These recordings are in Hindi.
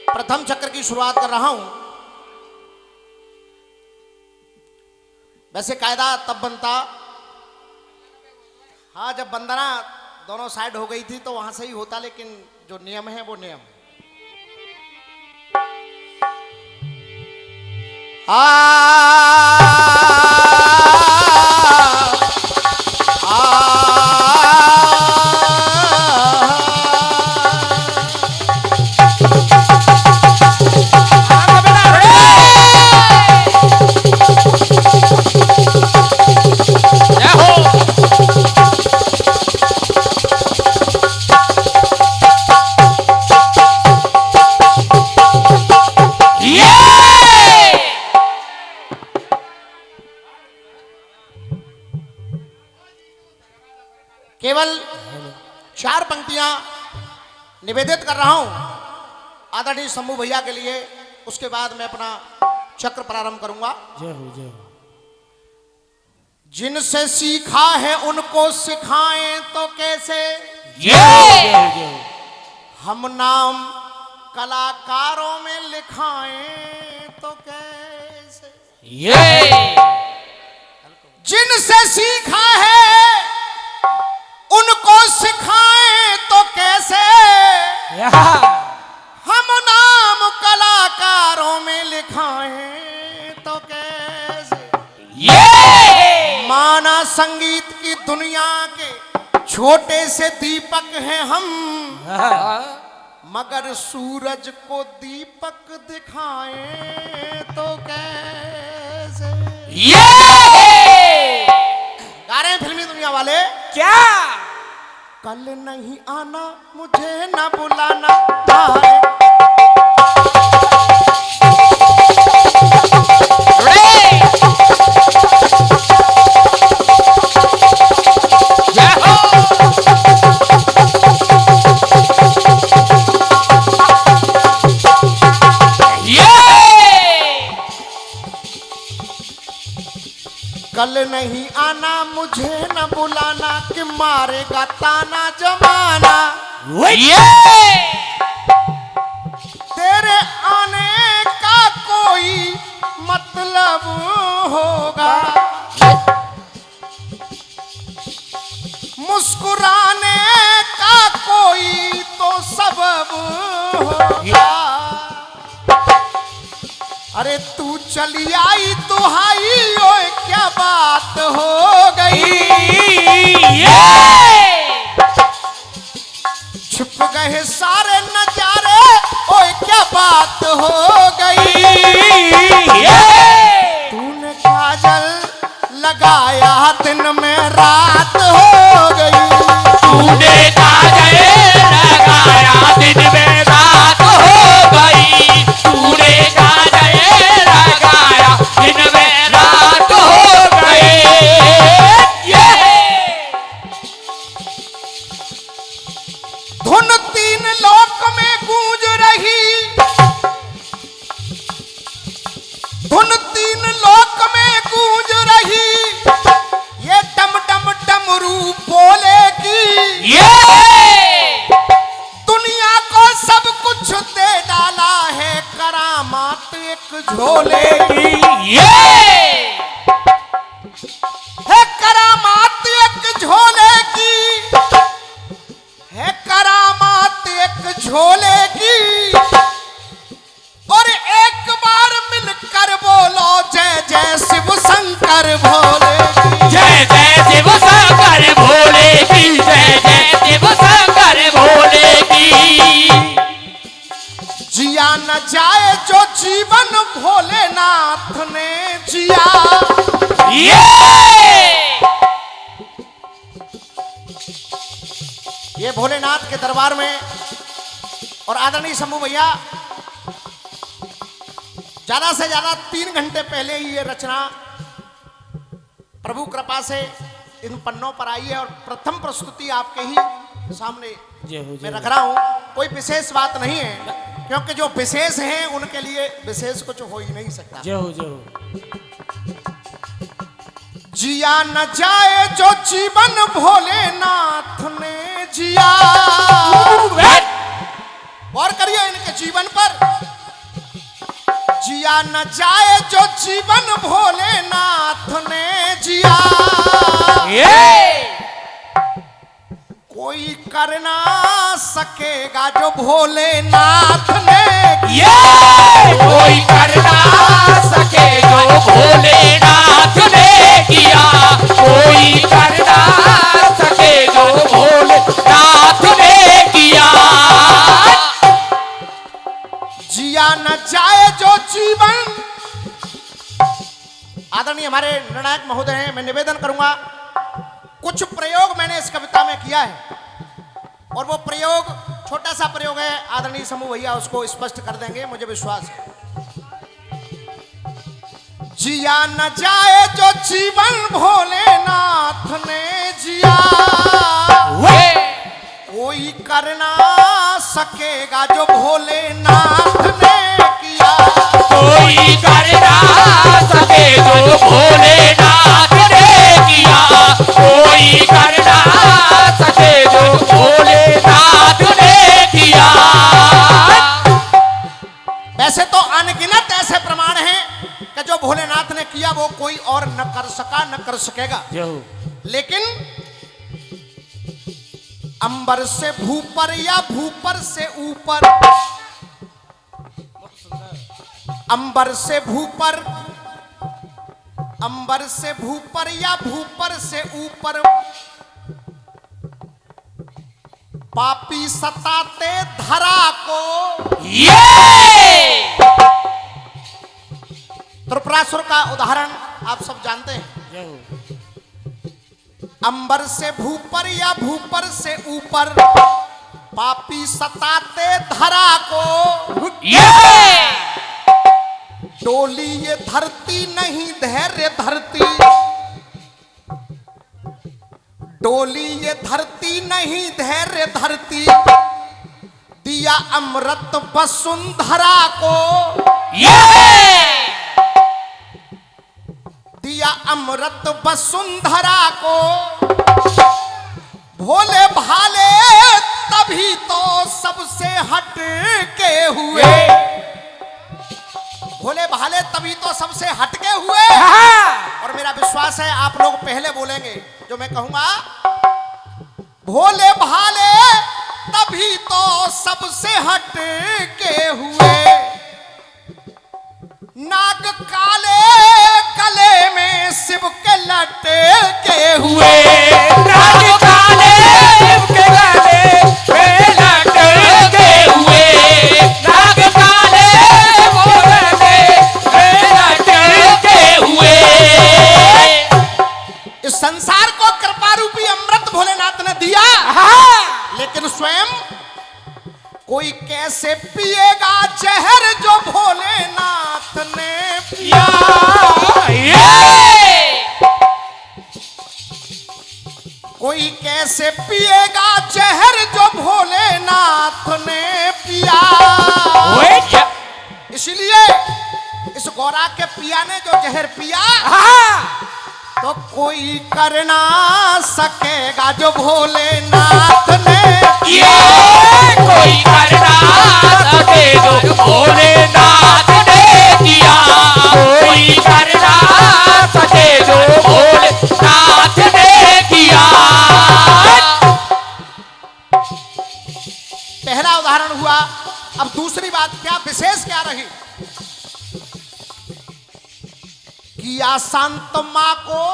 प्रथम चक्र की शुरुआत कर रहा हूं। वैसे कायदा तब बनता, हाँ, जब वंदना दोनों साइड हो गई थी तो वहां से ही होता, लेकिन जो नियम है वो नियम है। केवल 4 पंक्तियां निवेदित कर रहा हूं आदरणीय शंभू भैया के लिए, उसके बाद मैं अपना चक्र प्रारंभ करूंगा। जय हो जय हो। जिनसे सीखा है उनको सिखाएं तो कैसे, हम नाम कलाकारों में लिखाएं तो कैसे। जिनसे सीखा है उनको सिखाएं तो कैसे, हम नाम कलाकारों में लिखाएं तो कैसे। माना संगीत की दुनिया के छोटे से दीपक हैं हम, मगर सूरज को दीपक दिखाएं तो कैसे। गा रहे हैं फिल्मी दुनिया वाले। क्या कल नहीं आना मुझे न बुलाना आए। कल नहीं आना मुझे न बुलाना कि मारेगा ताना जमाना। तेरे आने का कोई मतलब होगा, मुस्कुराने का कोई तो सबब होगा। अरे तू चली आई दुहाई, ओए क्या बात हो गई। छुप गए सारे नजारे, ओए क्या बात हो गई। तूने काजल लगाया दिन में रात हो गई। तूने काजल लगाया दिन में रात हो गई। तूने काजल लगाया दिन में रात हो गई। धुन 3 लोक में गूंज रही, धुन 3 लोक में गूंज रही। ये डम डम डमरू बोलेगी। दुनिया को सब कुछ दे डाला है, करामात एक झोले की। है करामात एक झोले की, है करामात एक झोले की। और एक बार मिलकर बोलो जय जय शिव शंकर भोले की। जय जय शिव शंकर भोले की। जय जय शिव शंकर भोले की। जिया न जाए जो जीवन भोलेनाथ ने जिया। ये भोलेनाथ के दरबार में और आदरणीय शंभू भैया ज्यादा से ज्यादा 3 घंटे पहले ही ये रचना प्रभु कृपा से इन पन्नों पर आई है और प्रथम प्रस्तुति आपके ही सामने मैं रख रहा हूं। कोई विशेष बात नहीं है, क्योंकि जो विशेष हैं उनके लिए विशेष कुछ हो ही नहीं सकता। जय हो जय हो। जिया न जाए जो जीवन भोलेनाथ ने जिया। गौर करिए इनके जीवन पर। जिया न जाए जो जीवन भोलेनाथ ने जिया, कोई कर ना सकेगा जो भोलेनाथ ने ये कोई कर ना सके जो भोलेनाथ ने किया, कोई कर ना सके जो भोलेनाथ ने किया। जिया न जाए जो जीवन। आदरणीय हमारे निर्णायक महोदय हैं, मैं निवेदन करूंगा, कुछ प्रयोग मैंने इस कविता में किया है और वो प्रयोग छोटा सा प्रयोग है, आदरणीय समूह भैया उसको स्पष्ट कर देंगे, मुझे विश्वास है। जिया न जाए जो जीवन भोलेनाथ ने जिया, कोई कर ना सकेगा जो भोलेनाथ ने किया, कोई कर ना सके जो भोलेनाथ ने किया, कोई कर ना सके जो भोलेनाथ ने किया। वैसे तो अनगिनत ऐसे प्रमाण हैं कि जो भोलेनाथ ने किया वो कोई और न कर सका न कर सकेगा, लेकिन अंबर से भूपर या भूपर से ऊपर, अंबर से भूपर, अंबर से भूपर या भूपर से ऊपर, पापी सताते धरा को। ये त्रिपुरासुर का उदाहरण आप सब जानते हैं। अंबर से भूपर या भूपर से ऊपर, पापी सताते धरा को। डोली ये धरती नहीं धैर्य धरती, डोली ये धरती नहीं धैर्य धरती, दिया अमृत वसुंधरा को, दिया अमृत वसुंधरा को। भोले भाले तभी तो सबसे हट के हुए, भोले भाले तभी तो सबसे हटके हुए। और मेरा विश्वास है आप लोग पहले बोलेंगे जो मैं कहूंगा, भोले भाले तभी तो सबसे हटके हुए, नाग काले गले में शिव के लटके हुए, नाग काले शिव के गले में लटके हुए, नाग काले इस संसार को कृपा रूपी अमृत भोलेनाथ ने दिया, लेकिन स्वयं कोई कैसे पिएगा जहर जो भोलेनाथ ने पिया। कोई कैसे पिएगा जहर जो भोलेनाथ ने पिया। इसलिए इस गौरा के पिया ने जो जहर पिया, तो कोई कर ना सकेगा जो भोलेनाथ ने किया, कोई कर ना सके जो भोलेनाथ ने किया, कोई कर ना सके जो भोलेनाथ ने किया। पहला उदाहरण हुआ। अब दूसरी बात क्या विशेष क्या रही? किया शांत मां को,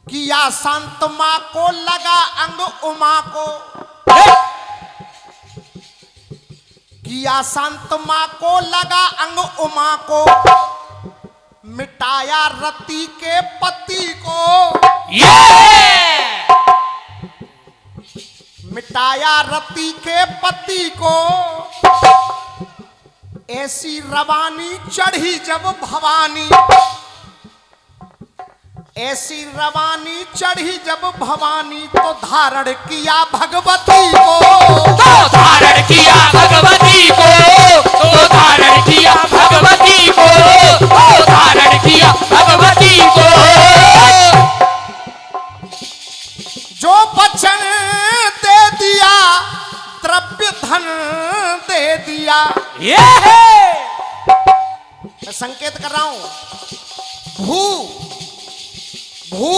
किया शांत मां को लगा अंग उमा को, किया शांत मां को लगा अंग उमा को, मिटाया रति के पति को, मिटाया रति के पति को। ऐसी रवानी चढ़ी जब भवानी, ऐसी रवानी चढ़ी जब भवानी, तो धारण किया भगवती को, तो धारण किया भगवती को, तो धारण किया भगवती को, तो धारण किया भगवती को। जो बचन धन दे दिया। ये है मैं संकेत कर रहा हूं। भू भू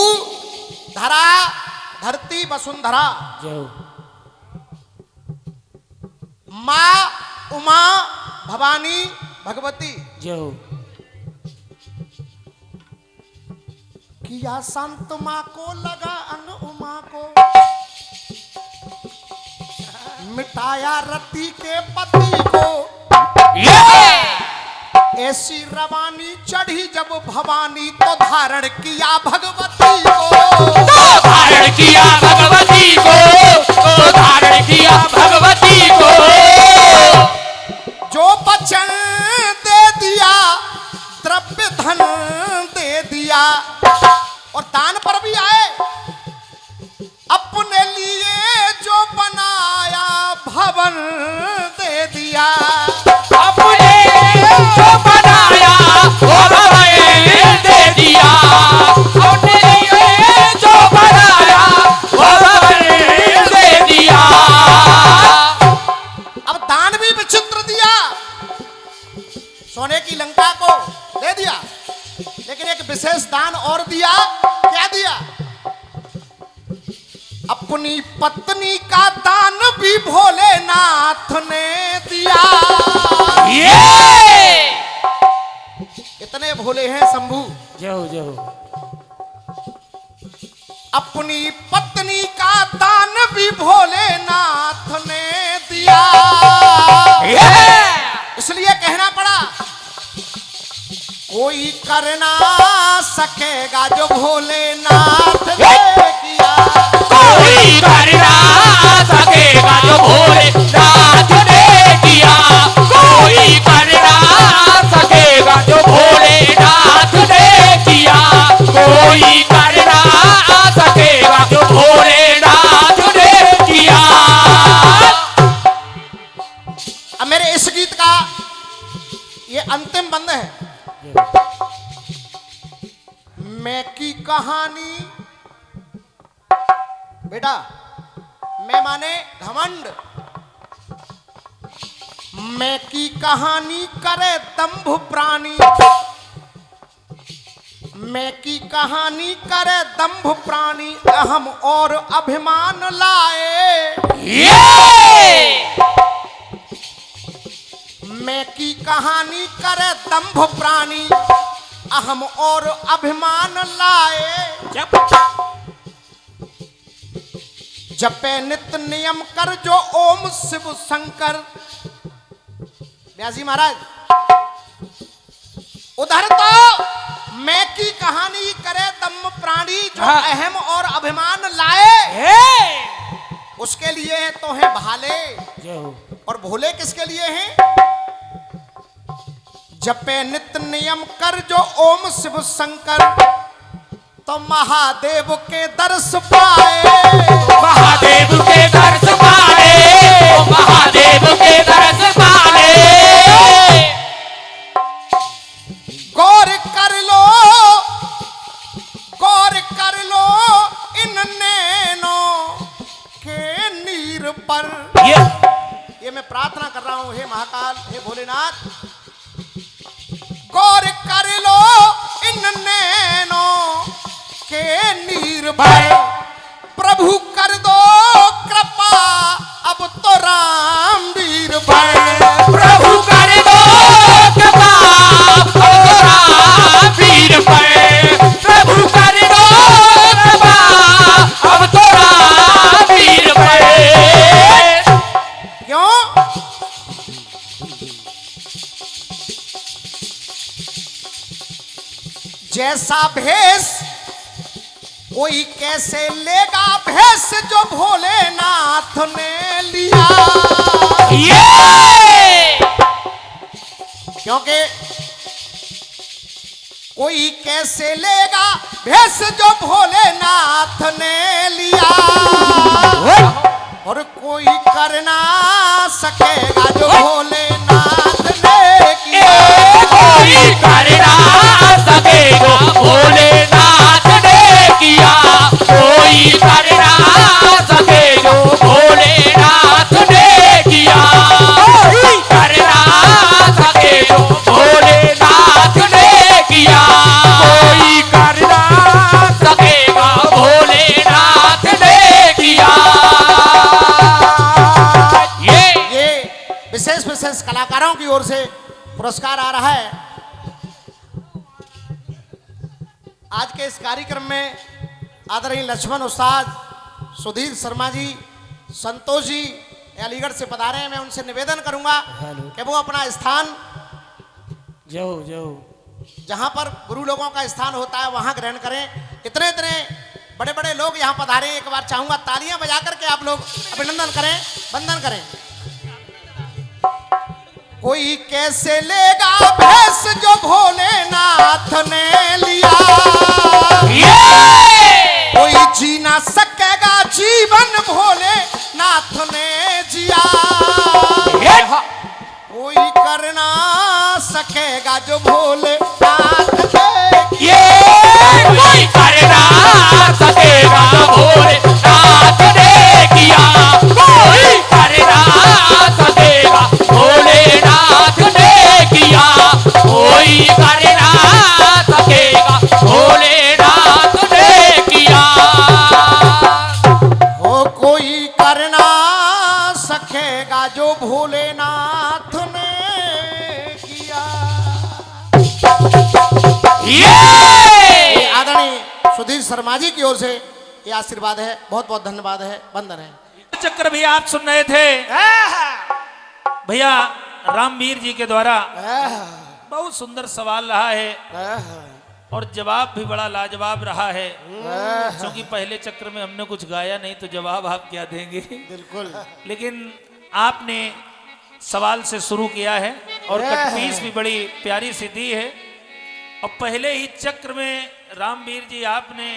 धरा धरती वसुंधरा, माँ उमा भवानी भगवती, किया संत माँ को लगा अंग उमा को, मिटाया रति के पति को, ऐसी रवानी चढ़ी जब भवानी तो धारण किया भगवती को, तो धारण किया भगवती को, तो धारण किया भगवती को। जो वचन दे दिया द्रव्य धन दे दिया, और दान पर भी आए, अपने लिए जो बनाया भवन दे दिया, अपने जो बनाया वो भवन दे दिया, अपने लिए जो बनाया वो भवन दे दिया। अब दान भी विचित्र दिया, सोने की लंका को दे दिया, लेकिन एक विशेष दान और दिया। क्या दिया? अपनी पत्नी का दान भी भोलेनाथ ने दिया। ये इतने भोले हैं शंभू। जय जय। अपनी पत्नी का दान भी भोलेनाथ ने दिया, इसलिए कहना पड़ा, कोई कर ना सकेगा जो भोलेनाथ ने किया, कोई कर ना सकेगा जो भोलेनाथ ने किया, कोई कर ना सकेगा जो भोलेनाथ ने किया, कोई कर ना सकेगा जो भोलेनाथ ने किया। अब मेरे इस गीत का ये अंतिम बंद है। मैं की कहानी, बेटा मैं माने घमंड, मैं की कहानी करे दंभ प्राणी, मैं की कहानी करे दंभ प्राणी, अहम और अभिमान लाए। मैं की कहानी करे दंभ प्राणी, अहम और अभिमान लाए। जपे नित्य नियम कर जो ओम शिव शंकर। व्यास जी महाराज, उधर तो मैं की कहानी करे दंभ प्राणी जो अहम और अभिमान लाए, उसके लिए है तो है भाले, और भोले किसके लिए हैं? जपे नित्य नियम कर जो ओम शिव शंकर, तो महादेव के दर्श पाए, महादेव के दर्श पाए, महादेव के दर्श पाए। गौर कर लो, गौर कर लो इन नैनों के नीर पर। ये मैं प्रार्थना कर रहा हूं, हे महाकाल, हे भोलेनाथ, गौर कर लो इन नैनों के नीर पर। प्रभु कर दो कृपा अब तो राम वीर पर। प्रभु कर दो कृपा अब तो राम वीर पर। प्रभु कर दो कृपा अब तो राम वीर पर। क्यों? जैसा भेष कोई कैसे लेगा भेष जो भोलेनाथ ने लिया। क्योंकि कोई कैसे लेगा भेष जो भोलेनाथ ने लिया, और कोई कर ना सकेगा जो भोलेनाथ ने किया। कोई कर ना सकेगा भोलेनाथ ने किया, कोई कर ना सके जो भोलेनाथ ने किया। विशेष कलाकारों की ओर से पुरस्कार आ रहा है। आज के इस कार्यक्रम में आदरणीय लक्ष्मण उस्ताद, सुधीर शर्मा जी, संतोष जी अलीगढ़ से पधारे हैं। मैं उनसे निवेदन करूंगा कि वो अपना स्थान जहां पर गुरु लोगों का स्थान होता है वहां ग्रहण करें। इतने इतने बड़े बड़े लोग यहां पधारे, एक बार चाहूंगा तालियां बजा करके आप लोग अभिनंदन करें, वंदन करें। कोई कैसे लेगा भैंस जो भोलेनाथ ने लिया, कोई जी ना सकेगा जीवन भोलेनाथ ने जिया, कोई कर ना सकेगा जो भोलेनाथ ने, कोई कर ना सकेगा भोलेनाथ ने किया, कोई कर ना सकेगा भोलेनाथ ने किया, कोई कर ना सकेगा भोलेनाथ ने किया। ओ कोई कर ना सकेगा जो भोलेनाथ ने किया। आदरणीय सुधीर शर्मा जी की ओर से ये आशीर्वाद है, बहुत बहुत धन्यवाद है, वंदन है। चक्र भी आप सुन रहे थे भैया रामवीर जी के द्वारा। बहुत सुंदर सवाल रहा है और जवाब भी बड़ा लाजवाब रहा है, क्योंकि पहले चक्र में हमने कुछ गाया नहीं तो जवाब आप क्या देंगे। बिल्कुल। लेकिन आपने सवाल से शुरू किया है और कटपीस भी बड़ी प्यारी सी दी है। और पहले ही चक्र में रामवीर जी आपने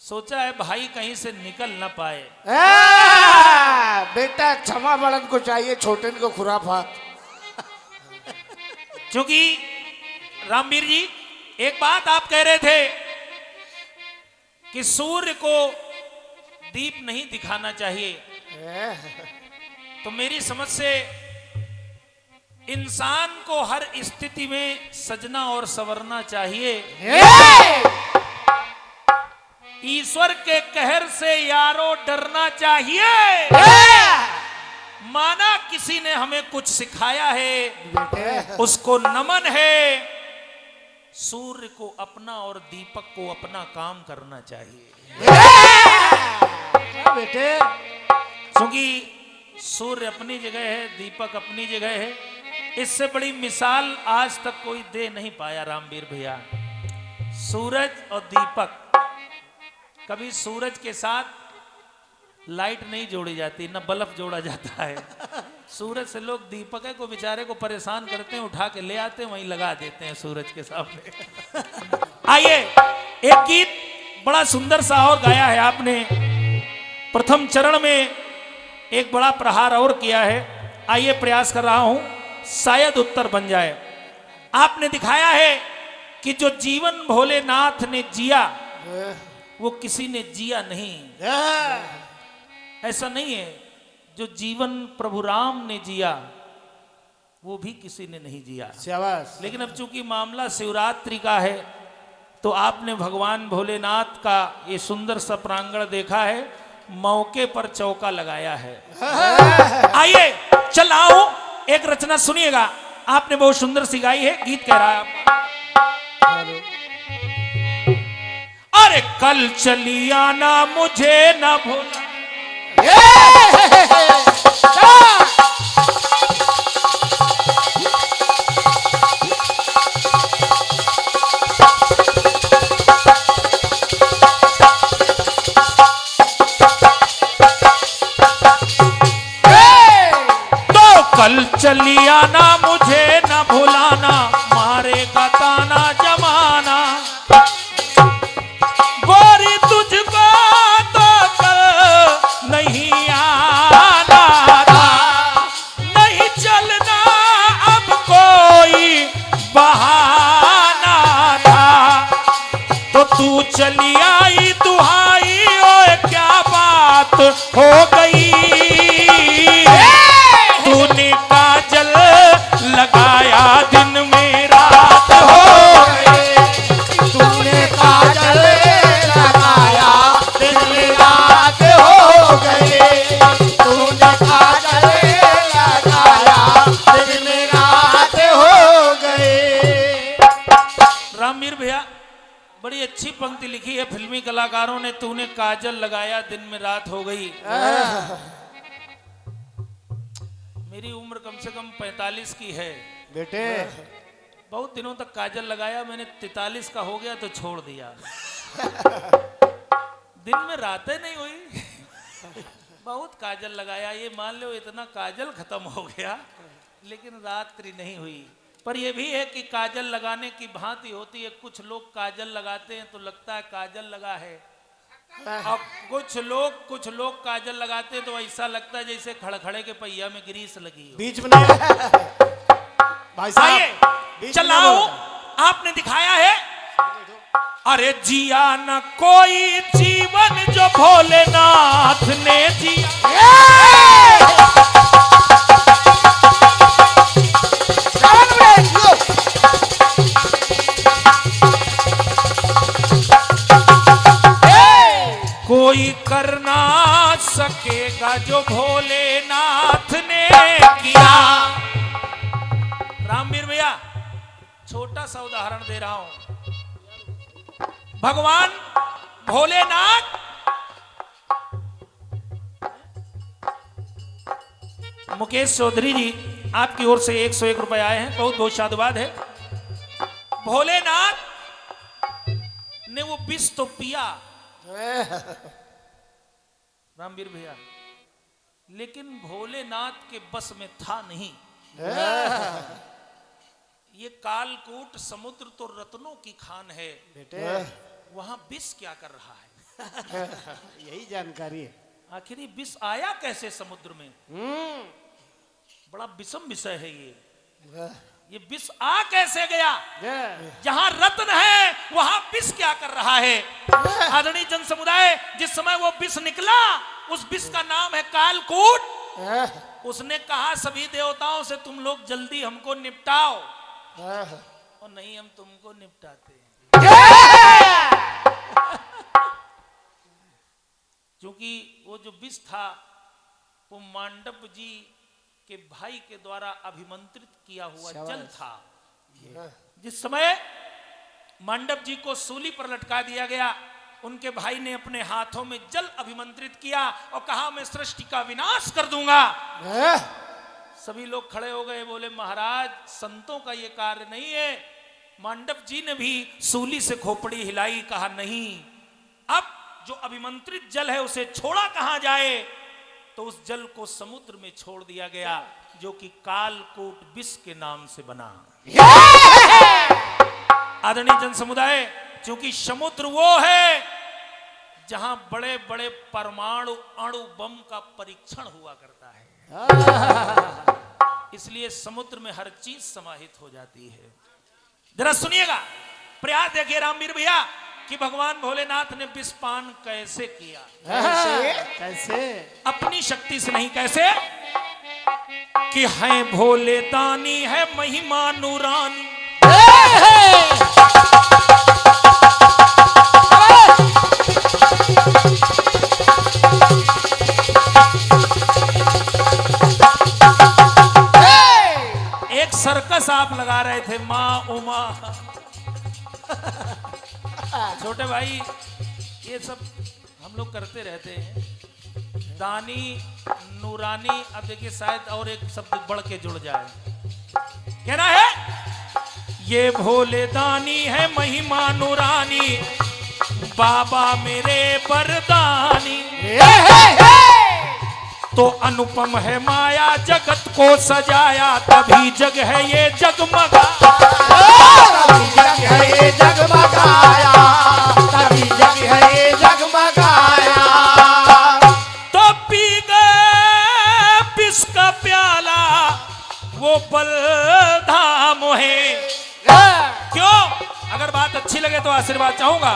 सोचा है भाई कहीं से निकल ना पाए। बेटा क्षमा बड़न को चाहिए, छोटन को खुराफात। क्योंकि रामवीर जी एक बात आप कह रहे थे कि सूर्य को दीप नहीं दिखाना चाहिए, तो मेरी समझ से इंसान को हर स्थिति में सजना और संवरना चाहिए। ईश्वर के कहर से यारो डरना चाहिए। माना किसी ने हमें कुछ सिखाया है, उसको नमन है। सूर्य को अपना और दीपक को अपना काम करना चाहिए। बेटे क्योंकि सूर्य अपनी जगह है, दीपक अपनी जगह है। इससे बड़ी मिसाल आज तक कोई दे नहीं पाया रामवीर भैया। सूरज और दीपक, कभी सूरज के साथ लाइट नहीं जोड़ी जाती, न बल्ब जोड़ा जाता है। सूरज से लोग दीपक को बेचारे को परेशान करते हैं, उठा के ले आते हैं, वहीं लगा देते हैं सूरज के सामने। आइए एक गीत बड़ा सुंदर सा और गाया है आपने। प्रथम चरण में एक बड़ा प्रहार और किया है। आइए प्रयास कर रहा हूं, शायद उत्तर बन जाए। आपने दिखाया है कि जो जीवन भोलेनाथ ने जिया वो किसी ने जिया नहीं। ऐसा नहीं है, जो जीवन प्रभु राम ने जिया वो भी किसी ने नहीं जिया। शाबाश। लेकिन अब चूंकि मामला शिवरात्रि का है तो आपने भगवान भोलेनाथ का ये सुंदर सा प्रांगण देखा है, मौके पर चौका लगाया है। आइए चलाओ एक रचना सुनिएगा, आपने बहुत सुंदर सी गाई है। गीत कह रहा है आपका, अरे कल चली आना मुझे न भूलना। तो कल चली आना मुझे न भुलाना, मारेगा ताना जमाना। गोरी तुझको तो कल नहीं आना था, नहीं चलना अब कोई बहाना था। तो तू चली आई दुहाई, ओए क्या बात हो गई। तूने काजल लगाया दिन में रिश्तेदारों ने तूने काजल लगाया दिन में रात हो गई। मेरी उम्र कम से कम 45 की है बेटे बहुत दिनों तक काजल लगाया मैंने 43 का हो गया तो छोड़ दिया। दिन में रातें नहीं हुई बहुत काजल लगाया ये मान लो इतना काजल खत्म हो गया लेकिन रात्रि नहीं हुई। पर यह भी है कि काजल लगाने की भांति होती है। कुछ लोग काजल लगाते हैं तो लगता है काजल लगा है। अब कुछ लोग काजल लगाते हैं तो ऐसा लगता है जैसे खड़खड़े के पहिया में ग्रीस लगी हो। बीच में नहीं भाई साहब आइए बीच में चलाओ नहीं आपने दिखाया है। अरे जिया न कोई जीवन जो भोलेनाथ ने जिया। कोई कर ना सकेगा जो भोलेनाथ ने किया। रामवीर भैया छोटा सा उदाहरण दे रहा हूं। भगवान भोलेनाथ मुकेश चौधरी जी आपकी ओर से 101 रुपए आए हैं बहुत बहुत साधुवाद है। भोलेनाथ ने वो विष तो पिया रामवीर भैया लेकिन भोलेनाथ के बस में था नहीं। ये कालकूट समुद्र तो रत्नों की खान है बेटे वहां विष क्या कर रहा है। यही जानकारी है। आखिर ये विष आया कैसे समुद्र में। बड़ा विषम विषय है ये विष आ कैसे गया। जहां रत्न है वहां विष क्या कर रहा है। आदरणीय जन समुदाय जिस समय वो विष निकला उस विष का नाम है कालकूट। उसने कहा सभी देवताओं से तुम लोग जल्दी हमको निपटाओ और नहीं हम तुमको निपटाते क्योंकि वो जो विष था वो मांडव जी के भाई के द्वारा अभिमंत्रित किया हुआ जल था। जिस समय मांडव जी को सूली पर लटका दिया गया उनके भाई ने अपने हाथों में जल अभिमंत्रित किया और कहा मैं सृष्टि का विनाश कर दूंगा। सभी लोग खड़े हो गए बोले महाराज संतों का ये कार्य नहीं है। मांडव जी ने भी सूली से खोपड़ी हिलाई कहा नहीं अब जो अभिमंत्रित जल है उसे छोड़ा कहां जाए। तो उस जल को समुद्र में छोड़ दिया गया जो कि कालकूट विष के नाम से बना। आदरणीय जन समुदाय क्योंकि समुद्र वो है जहां बड़े बड़े परमाणु अणु बम का परीक्षण हुआ करता है इसलिए समुद्र में हर चीज समाहित हो जाती है। जरा सुनिएगा प्रयास देखिए रामवीर भैया कि भगवान भोलेनाथ ने विषपान कैसे किया। कैसे अपनी शक्ति से नहीं कैसे कि है भोले दानी है महिमा नूरानी। एक सर्कस आप लगा रहे थे माँ उमा छोटे भाई ये सब हम लोग करते रहते हैं। दानी नूरानी अब देखिए शायद और एक शब्द बढ़ के जुड़ जाए। कहना है ये भोले दानी है महिमा नूरानी बाबा मेरे बरदानी। तो अनुपम है माया जगत को सजाया तभी जग है ये जगमगा। तभी जग है ये जगमगाया तभी जग है ये जगमगाया। तो पी गए विष का प्याला वो बलधाम है। क्यों अगर बात अच्छी लगे तो आशीर्वाद चाहूंगा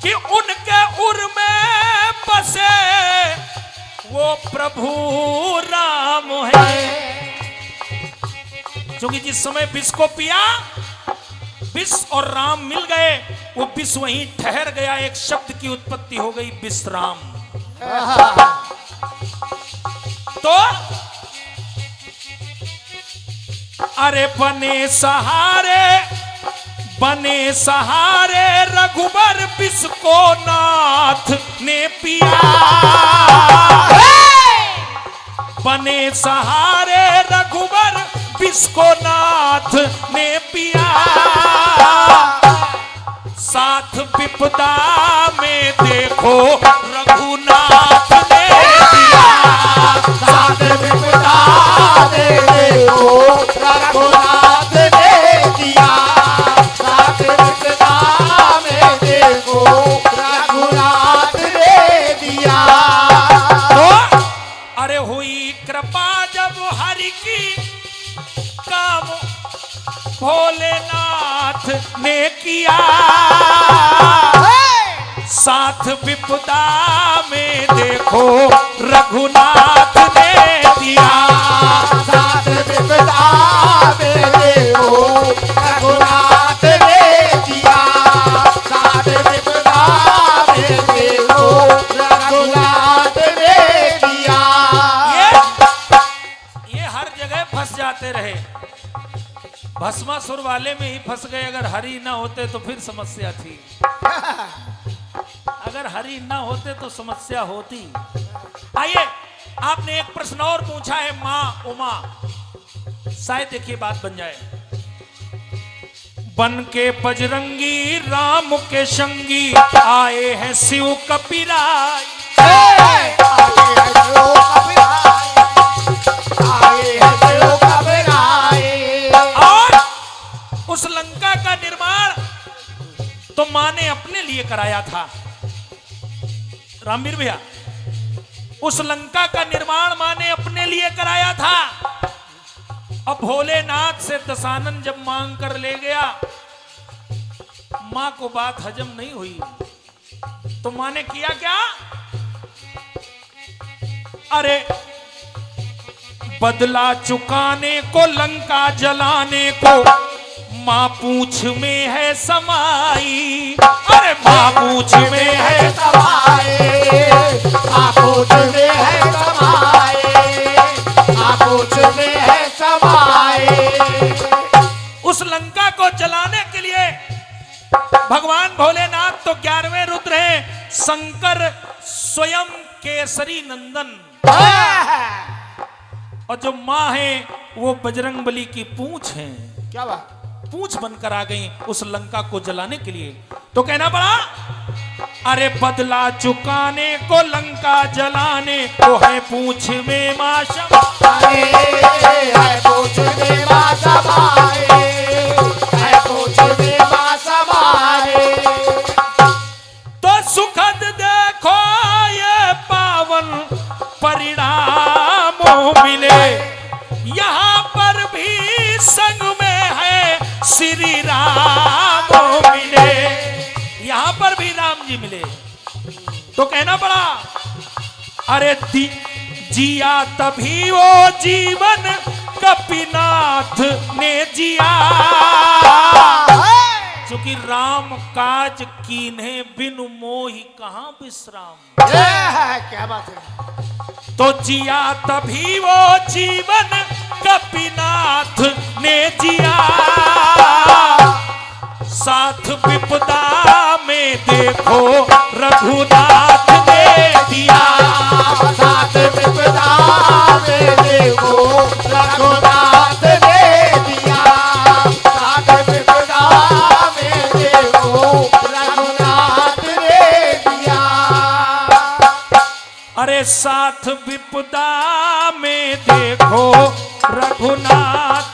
कि उनके उर में बसे वो प्रभु राम है। क्योंकि जिस समय विष को पिया विष और राम मिल गए वो विष वहीं ठहर गया। एक शब्द की उत्पत्ति हो गई विश्राम। तो अरे बने सहारे बने सहारे रघुबर बिस्को नाथ ने पिया, बने सहारे रघुबर बिस्को नाथ ने पिया, साथ विपदा में देखो रघुनाथ ने दिया, साथ विपदा में देखो रघुनाथ ने दिया, साथ विपदा में देखो रघुनाथ ने दिया। तो अरे हुई कृपा जब हरि की काम भोलेनाथ ने किया, साथ विपदा में देखो रघुनाथ ने दिया, साथ विपदा में देखो रघुनाथ ने दिया, साथ विपदा में देखो रघुनाथ ने दिया। ये हर जगह फंस जाते रहे, भस्मासुर वाले में ही फंस गए। अगर हरि ना होते तो फिर समस्या थी, अगर हरि ना होते तो समस्या होती। आइए, आपने एक प्रश्न और पूछा है मां उमा, शायद देखिए बात बन जाए। बन के बजरंगी राम के संगी आए हैं शिव कपिराय, और उस लंका का निर्माण तो मां ने अपने लिए कराया था। रामवीर भैया, उस लंका का निर्माण मां ने अपने लिए कराया था। अब भोलेनाथ से दशानन जब मांग कर ले गया, मां को बात हजम नहीं हुई, तो मां ने किया क्या? अरे बदला चुकाने को, लंका जलाने को मां पूछ में है समाई, अरे मां पूछ में है समाए, आपूछ में है समाए, आपूछ में है समाए। उस लंका को जलाने के लिए भगवान भोलेनाथ तो 11वें रुद्र हैं, शंकर स्वयं केसरी नंदन, और जो मां है वो बजरंगबली की पूंछ है। क्या बात, पूंछ बनकर आ गई उस लंका को जलाने के लिए। तो कहना पड़ा, अरे बदला चुकाने को, लंका जलाने को है पूंछ में मां समाए, है पूछ में मां समाए, है पूछ में मां समाए। तो सुखद देखो ये पावन परिणाम मिले, यहां पर भी संग में है श्री राम मिले, यहां पर भी राम जी मिले। तो कहना पड़ा, अरे जिया तभी वो जीवन कपिनाथ ने जिया, क्योंकि राम काज कीन्हे बिनु मोहि कहां विश्राम। क्या बात है। तो जिया तभी वो जीवन कपिनाथ ने जिया, साथ विपदा में देखो रघुनाथ ने दिया, साथ विपदा में देखो रघुनाथ ने दिया, साथ विपदा में देखो रघुनाथ ने दिया। अरे साथ विपदा में देखो रघुनाथ